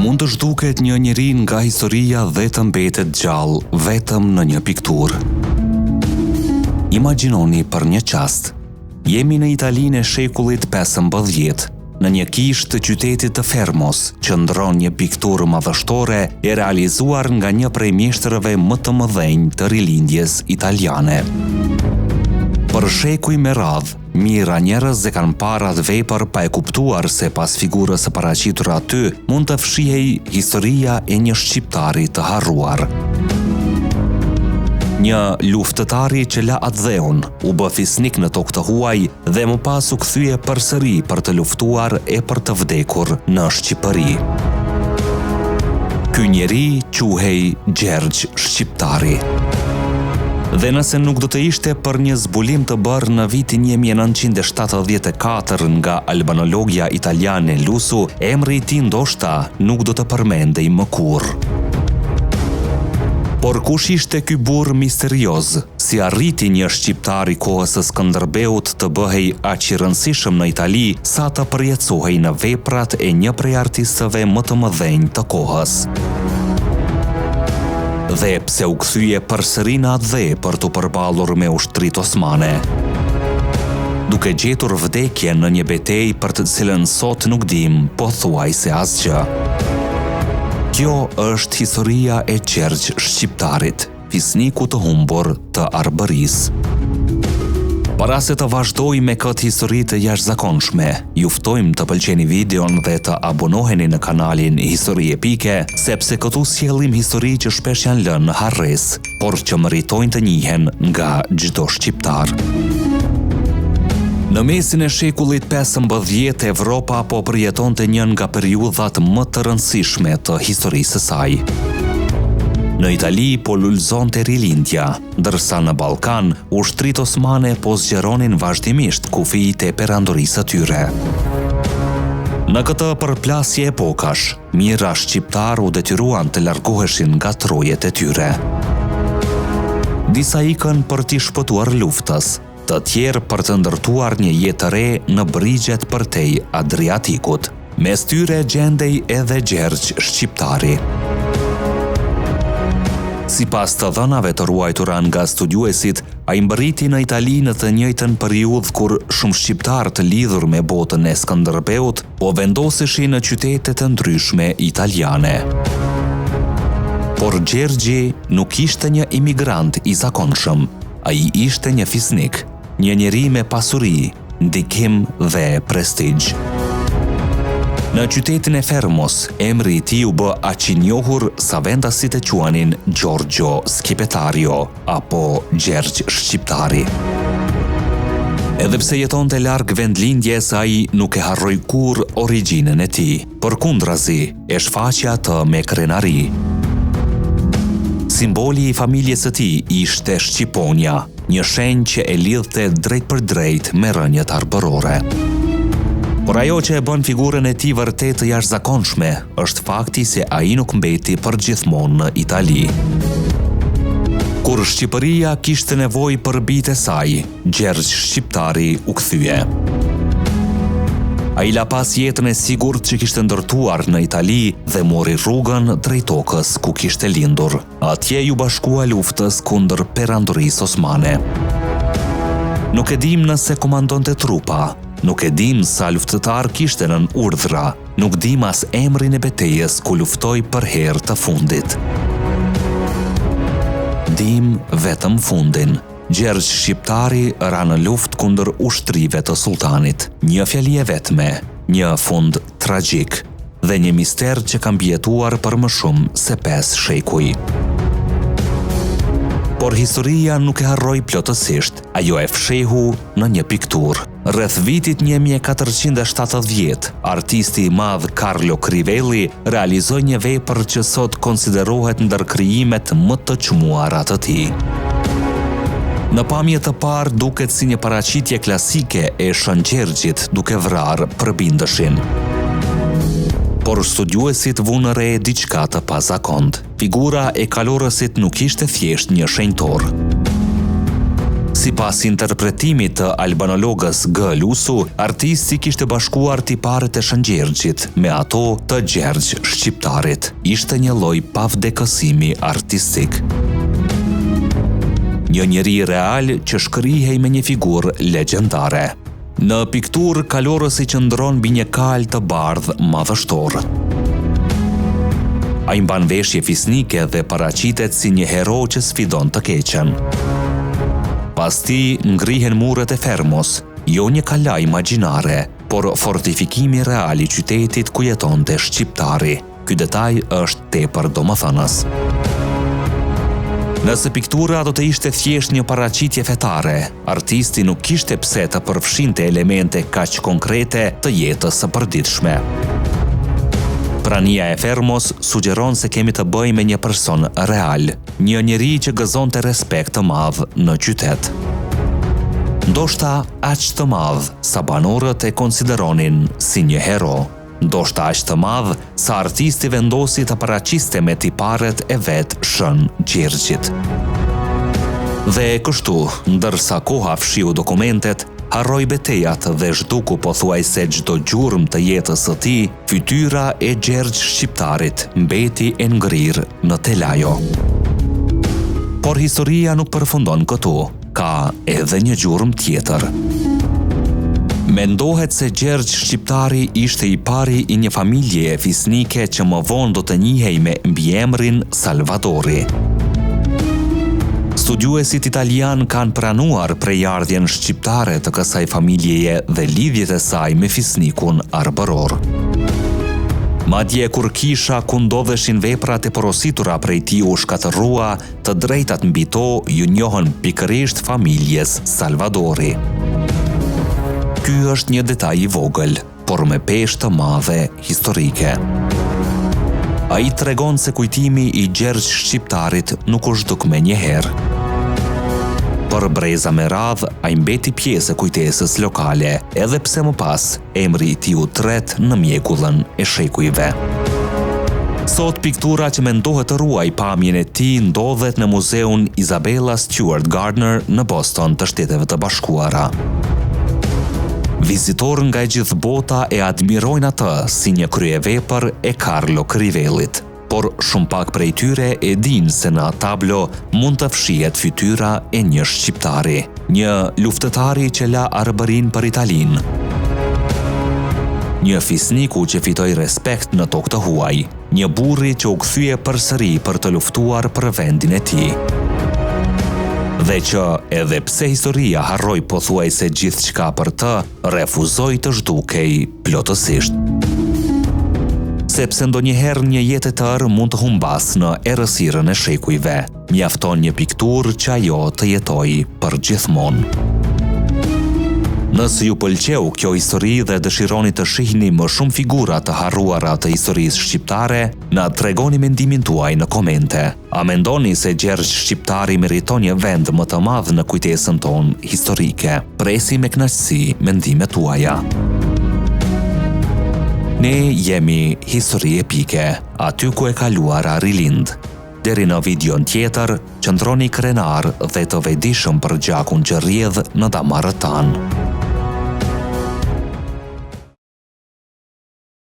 mund të zhduket një njeri nga historia dhe të mbetet gjallë vetëm në një pikturë. Imagjinoni për një qast. Jemi në Italinë e shekullit 15, në një kishë të qytetit të Fermos, që ndron një pikturë madhështore e realizuar nga një prej mjeshtërëve më të mëdhenj të rilindjes italiane. Për shekuj me radhë, mira njerëz e kanë parë atë vepër pa e kuptuar se pas figurës së paraqitur aty mund të fshihej historia e një shqiptari të harruar. Një luftëtari që la atë dheun, u bë fisnik në tokë të huaj dhe më pas u kthye përsëri për të luftuar e për të vdekur në Shqipëri. Ky njeri quhej Gjergj Shqiptari. Dhe nëse nuk do të ishte për një zbulim të bërë në vitin 1974 nga albanologja italiane Lusu, emri i tij ndoshta nuk do të përmendej më kurrë. Por kush ishte ky burr misterioz? Si arriti një shqiptar i kohës së Skënderbeut të bëhej aq i rëndësishëm në Itali sa të përjetësohej në veprat e një prej artistëve më të mëdhenj të kohës? Dhe pse u kthye përsëri në atë dhe për të përballur me ushtritë osmane? Duke gjetur vdekjen në një betejë për të cilën sot nuk dim pothuajse asgjë. Kjo është historia e Gjergj Shqiptarit, fisniku të humbur të Arbërisë. Para se të vazhdoj me këtë histori të jashtëzakonshme, ju ftojmë të pëlqeni videon dhe të abonoheni në kanalin Histori Epike, sepse këtu sjellim histori që shpesh janë lënë në harres, por që meritojnë të njihen nga çdo shqiptar. Në mesin e shekullit 15, Evropa po përjetonte një nga periudhat më të rëndësishme të historisë së saj. Në Itali po lulëzonte rilindja, ndërsa në Ballkan ushtritë osmane po zgjeronin vazhdimisht kufijtë e perandorisë së tyre. Në këtë përplasje epokash, mijëra shqiptar u detyruan të largoheshin nga trojet e tyre. Disa ikën për t'i shpëtuar luftës, të tjerë për të ndërtuar një jetë të re në brigjet përtej Adriatikut. Mes tyre gjendej edhe Gjergj Shqiptari. Sipas të dhënave të ruajtura nga studiuesit, ai mbërriti në Itali në të njëjtën periudhë kur shumë shqiptar të lidhur me botën e Skënderbeut po vendoseshin në qytete të ndryshme italiane. Por Gjergji nuk ishte një imigrant i zakonshëm, ai ishte një fisnik, një njeri me pasuri, ndikim dhe prestigj. Në qytetin e Fermos, emri i tij u bë aq i njohur sa vendasit e quanin Giorgio Skipetario apo Gjergj Shqiptari. Edhe pse jetonte larg vendlindjes, ai nuk e harroi kurrë origjinën e tij, përkundrazi e shfaqja atë me krenari. Simboli i familjes së tij ishte Shqiponia, një shenjë që e lidhte drejt për drejt me rënjët arbërore. Por ajo që e bën figurën e tij vërtet të jashtëzakonshme është fakti se ai nuk mbeti përgjithmonë në Itali. Kur Shqipëria kishte nevojë për bijtë e saj, Gjergj Shqiptari u kthye. Ai la pas jetën e sigurt që kishte ndërtuar në Itali dhe mori rrugën drejt tokës ku kishte lindur. Atje ju bashkua luftës kundër perandorisë osmane. Nuk e dim nëse komandonte trupa, nuk e dim sa luftëtar kishte nën urdhra, nuk dim as emrin e betejës ku luftoi për herë të fundit. Dim vetëm fundin. Gjergj Shqiptari ra në luftë kundër ushtrive të sultanit. Një fjali e vetme, një fund tragjik dhe një mister që ka mbijetuar për më shumë se 5 shekuj. Por historia nuk e harroi plotësisht, ajo e fshehu në një pikturë. Rreth vitit 1470, artisti i madh Carlo Crivelli realizoi një vepër që sot konsiderohet ndër krijimet më të çmuara të tij. Në pamje të parë duket si një paraqitje klasike e Shën Gjergjit duke vrarë përbindëshin. Por studiuesit vunë re diçka të pazakont. Figura e kalorësit nuk ishte thjesht një shenjtor. Sipas interpretimit të albanologës G. Lusu, artisti kishte bashkuar tiparet e Shën Gjergjit me ato të Gjergj Shqiptarit. Ishte një lloj pavdekësimi artistik. Një njeri real që shkrihej me një figurë legjendare. Në piktur, kalorësi qëndron mbi një kal të bardhë madhështor. Ai mban veshje fisnike dhe paraqitet si një hero që sfidon të keqen. Pas ti ngrihen muret e Fermos, jo një kala imagjinare, por fortifikimi real i qytetit ku jetonte shqiptari. Ky detaj është tepër domethënës. Nëse piktura do të ishte thjesht një paraqitje fetare, artisti nuk kishte pse të përfshinte elemente kaq konkrete të jetës së përditshme. Prania e Fermos sugjeron se kemi të bëjmë me një person real, një njeri që gëzonte respekt të madh në qytet. Ndoshta aq të madh sa banorët e konsideronin si një hero. Ndoshta aq të madh sa artisti vendosi të paraqiste me tiparet e vet Shën Gjergjit. Dhe kështu, ndërsa koha fshiu dokumentet, harroi betejat dhe zhduku pothuajse çdo gjurmë të jetës së tij, fytyra e Gjergj Shqiptarit mbeti e ngrirë në telajo. Por historia nuk përfundon këtu, ka edhe një gjurmë tjetër. Mendohet se Gjergj Shqiptari ishte i pari i një familje fisnike që më vonë do të njihej me mbiemrin Salvadori. Studiuesit italian kanë pranuar prejardhjen shqiptare të kësaj familjeje dhe lidhjet e saj me fisnikun arbëror. Madje kur kisha ku ndodheshin veprat e porositura prej tij u shkatërrua, të drejtat mbi to ju njohën pikërisht familjes Salvadori. Ky është një detaj i vogël, por me peshë të madhe historike. Ai tregon se kujtimi i Gjergj Shqiptarit nuk u zhduk me njëherë. Për breza me radh, ai mbeti pjesë e kujtesës lokale, edhe pse më pas emri i tij u tret në mjekullën e shekujve. Sot piktura që mendohet të ruaj pamjen e tij ndodhet në muzeun Isabella Stewart Gardner në Boston të Shteteve të Bashkuara. Vizitorë nga gjithë bota e admirojnë atë si një kryevepër e Carlo Crivellit, por shumë pak prej tyre e dinë se në tablo mund të fshihet fytyra e një shqiptari, një luftëtari që la arbërin për Italinë. Një fisniku që fitoi respekt në tokë të huaj, një burri që u kthye përsëri për të luftuar për vendin e tij. Dhe që edhe pse historia harroi pothuajse gjithçka për të, refuzoi të zhdukej plotësisht. Sepse ndonjëherë një jetë e tërë mund të humbas në errësirën e shekujve. Mjafton një pikturë që ajo të jetojë për gjithmonë. Nëse ju pëlqeu kjo histori dhe dëshironi të shihni më shumë figura të harruara të historisë shqiptare, na tregoni mendimin tuaj në komente. A mendoni se Gjergj Shqiptari meriton një vend më të madh në kujtesën tonë historike? Presi me kënaqësi mendimet tuaja. Ne jemi Histori Epike, aty ku e kaluara rilind. Deri në videon tjetër, qëndroni krenar dhe të vetëdijshëm për gjakun që rrjedh në damarët tanë.